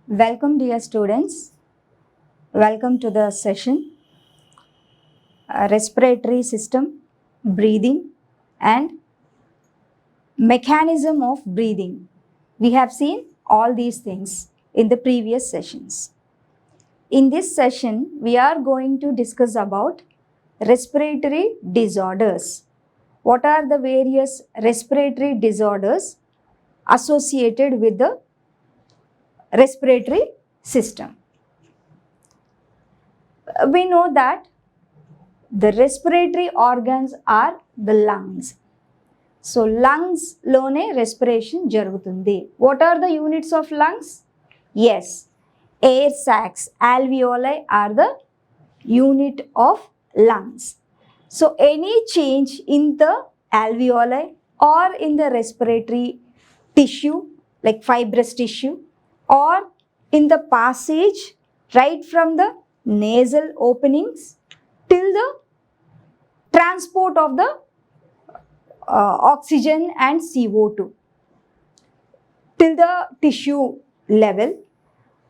Welcome dear students, welcome to the session Respiratory System, Breathing and Mechanism of Breathing. We have seen all these things in the previous sessions. In this session, we are going to discuss about respiratory disorders. What are the various respiratory disorders associated with the respiratory system? We know that the respiratory organs are the lungs. So lungs lone respiration jarugutundi. What are the units of lungs? Yes, air sacs, alveoli are the unit of lungs. So any change in the alveoli or in the respiratory tissue like fibrous tissue or in the passage right from the nasal openings till the transport of the oxygen and CO2 till the tissue level,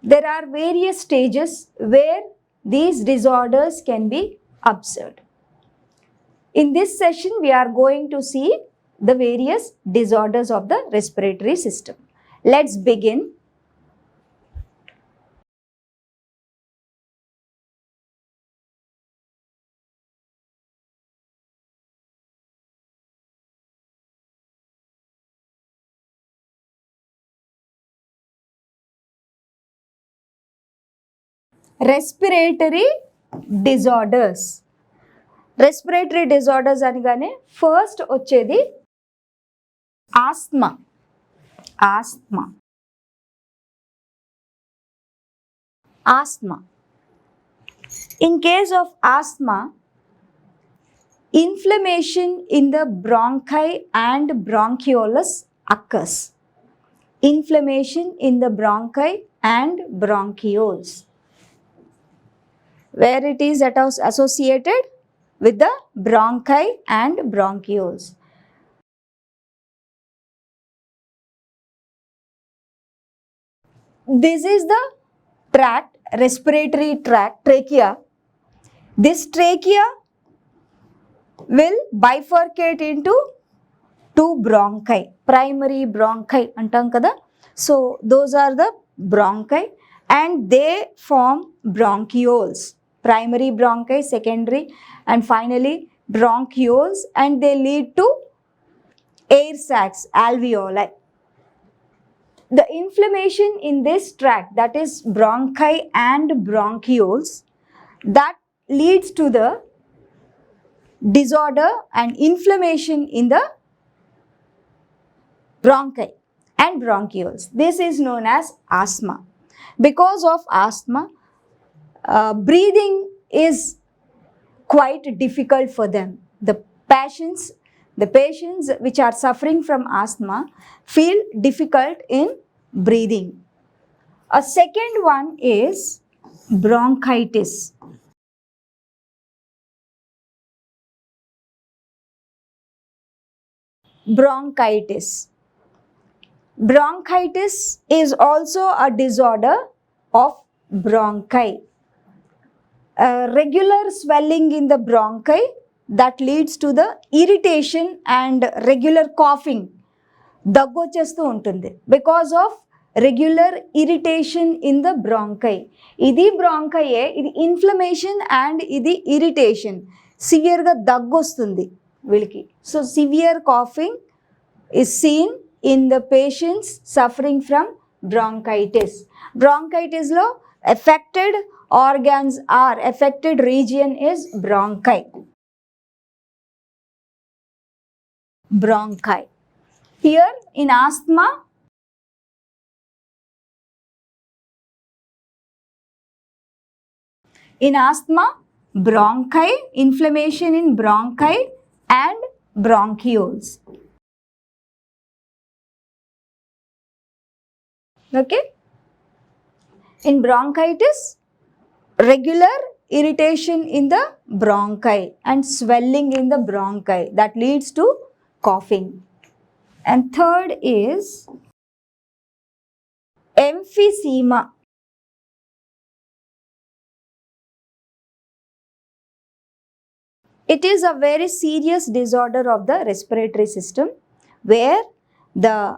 there are various stages where these disorders can be observed. In this session, we are going to see the various disorders of the respiratory system. Let's begin. Respiratory disorders. Respiratory disorders అనగానే first వచ్చేది Asma. In case of asthma, inflammation in the bronchi and bronchioles occurs. Inflammation in the bronchi and bronchioles, where it is associated with the bronchi and bronchioles. This is the tract, respiratory tract, trachea. This trachea will bifurcate into two bronchi, primary bronchi antam kada. So those are the bronchi and they form bronchioles. Primary bronchi, secondary and finally bronchioles, and they lead to air sacs, alveoli. The inflammation in this tract, that is bronchi and bronchioles, that leads to the disorder and inflammation in the bronchi and bronchioles. This is known as asthma. Because of asthma, breathing is quite difficult for them. The patients which are suffering from asthma feel difficult in breathing. A second one is bronchitis. Bronchitis is also a disorder of bronchi. Regular swelling in the bronchi that leads to the irritation and regular coughing. దగ్గు వచ్చేస్తూ ఉంటుంది because of regular irritation in the bronchi. ఇది బ్రాంకయే, ఇది inflammation and ఇది irritation. సివియర్గా దగ్గు వస్తుంది వీళ్ళకి. So severe coughing is seen in the patients suffering from bronchitis. Bronchitis lo affected organs are, affected region is bronchi. Here in asthma, In asthma, bronchi, inflammation in bronchi and bronchioles. Okay. In bronchitis, regular irritation in the bronchi and swelling in the bronchi that leads to coughing. And third is emphysema. It is a very serious disorder of the respiratory system where the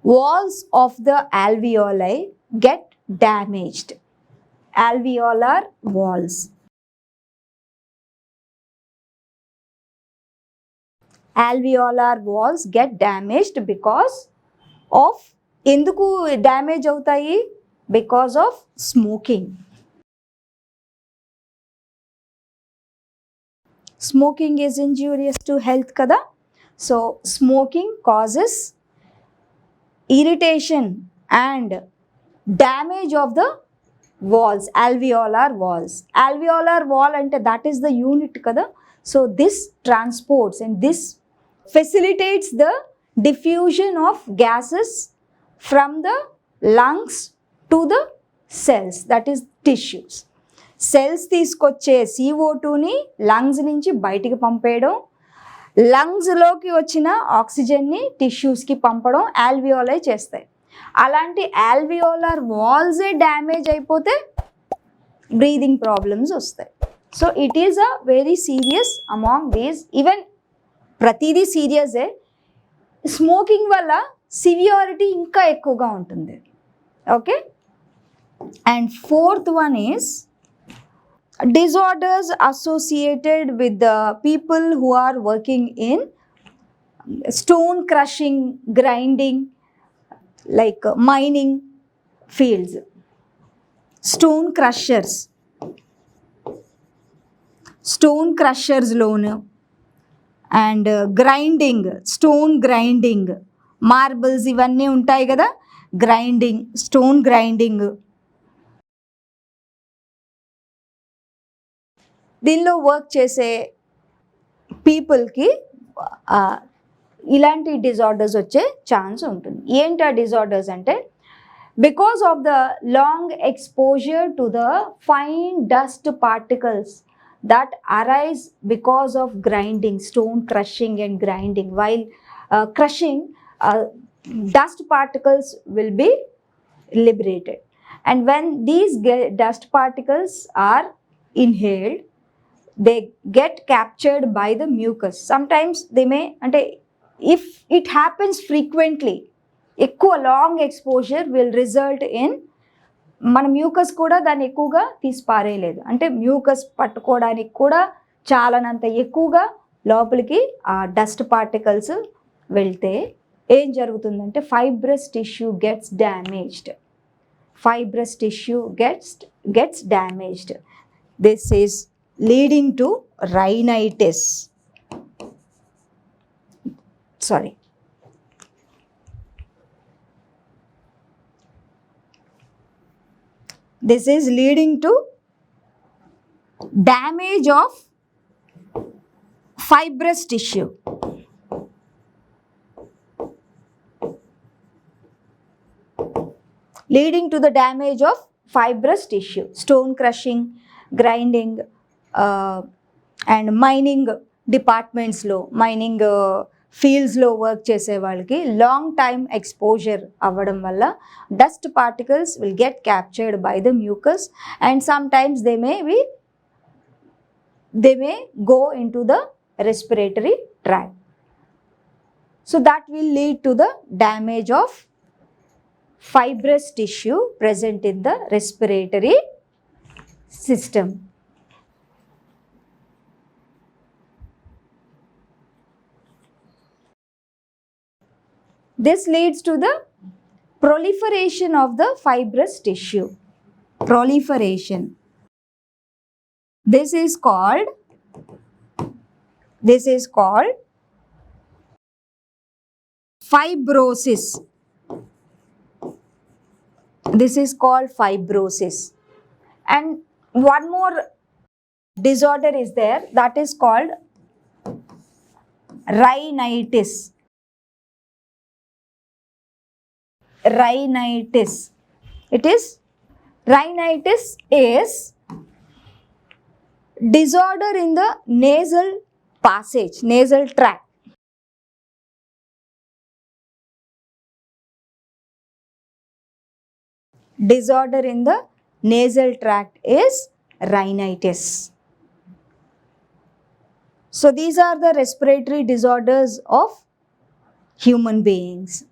walls of the alveoli get damaged. Alveolar walls. Alveolar walls get damaged because of ఎందుకు damage అవుతాయి? Because of smoking. Smoking is injurious to health kada. So smoking causes irritation and damage of the walls, alveolar walls. Alveolar wall ante that is the unit kada. So this transports and this facilitates the diffusion of gases from the lungs to the cells, that is tissues. Cells తీసుకొచ్చే CO2ని lungs నుంచి బయటికి పంపేయడం, లంగ్స్లోకి వచ్చిన ఆక్సిజన్ని టిష్యూస్కి పంపడం alveoli చేస్తాయి. అలాంటి alveolar Walse damage అయిపోతే breathing problems వస్తాయి. So it is a very serious among these. Even ప్రతిదీ సీరియసే, స్మోకింగ్ వల్ల సివియారిటీ ఇంకా ఎక్కువగా ఉంటుంది. Okay. And fourth one is disorders associated with the people who are working in stone crushing, grinding, like mining fields. Stone crushers loan and grinding, stone grinding, marbles ఇవన్నీ ఉంటాయి కదా, grinding, stone grinding. దీనిలో work చేసే పీపుల్కి ఇలాంటి disorders వచ్చే chance ఉంటుంది. ఏంటి ఆ డిజార్డర్స్ అంటే, because of the long exposure to the fine dust particles that arise because of grinding, stone crushing and grinding. While crushing, dust particles will be liberated, and when these dust particles are inhaled, they get captured by the mucus. Sometimes they may, ante if it happens frequently, ఎక్కువ long exposure will result in మన mucus కూడా దాన్ని ఎక్కువగా తీసి పారేయలేదు, అంటే mucus పట్టుకోవడానికి కూడా చాలనంత ఎక్కువగా లోపలికి ఆ డస్ట్ పార్టికల్స్ వెళ్తే ఏం జరుగుతుందంటే fibrous tissue gets damaged. Fibrous tissue gets damaged. This is leading to rhinitis. Sorry. This is leading to damage of fibrous tissue. Leading to the damage of fibrous tissue. Stone crushing, grinding, and mining departments లో, mining ఫీల్డ్స్లో work చేసే వాళ్ళకి long time exposure అవ్వడం వల్ల dust particles will get captured by the mucus and some times they may go in to the respiratory tract. So that will lead to the damage of fibrous tissue present in the respiratory system. This leads to the proliferation of the fibrous tissue. Proliferation. This is called fibrosis. This is called fibrosis. And One more disorder is there, that is called rhinitis. Rhinitis. Rhinitis is disorder in the nasal passage, nasal tract. Disorder in the nasal tract is rhinitis. So these are the respiratory disorders of human beings.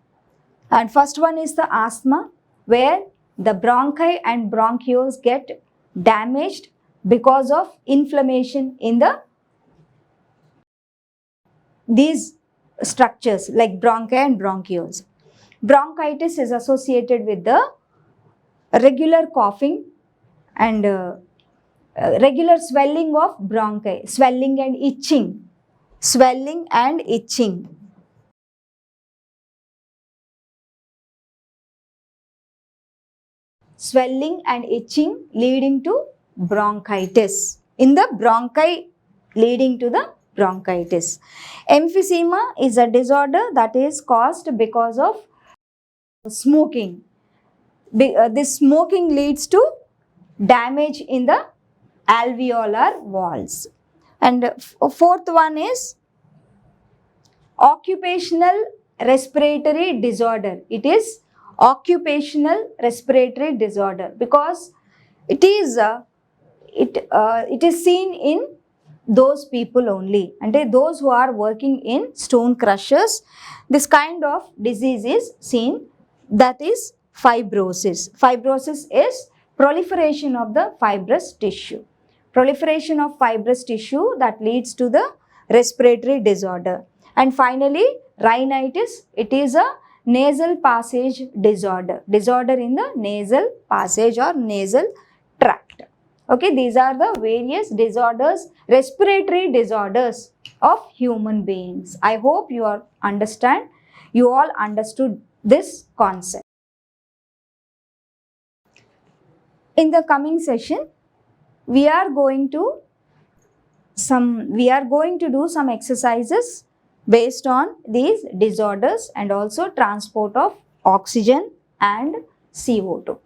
And first one is the asthma, where the bronchi and bronchioles get damaged because of inflammation in these structures like bronchi and bronchioles. Bronchitis is associated with the regular coughing and regular swelling of bronchi, swelling and itching. Swelling and itching. Swelling and itching leading to bronchitis. In the bronchi leading to the bronchitis. Emphysema is a disorder that is caused because of smoking. This smoking leads to damage in the alveolar walls. And fourth one is occupational respiratory disorder. It is occupational respiratory disorder because it is seen in those people only, and those who are working in stone crushers. This kind of disease is seen, that is fibrosis. Fibrosis is proliferation of the fibrous tissue. Proliferation of fibrous tissue that leads to the respiratory disorder. And finally, rhinitis, it is a nasal passage disorder. Disorder in the nasal passage or nasal tract. Okay, these are the various disorders, respiratory disorders of human beings. I hope you all understood this concept. In the coming session, we are going to do some exercises based on these disorders and also transport of oxygen and CO2.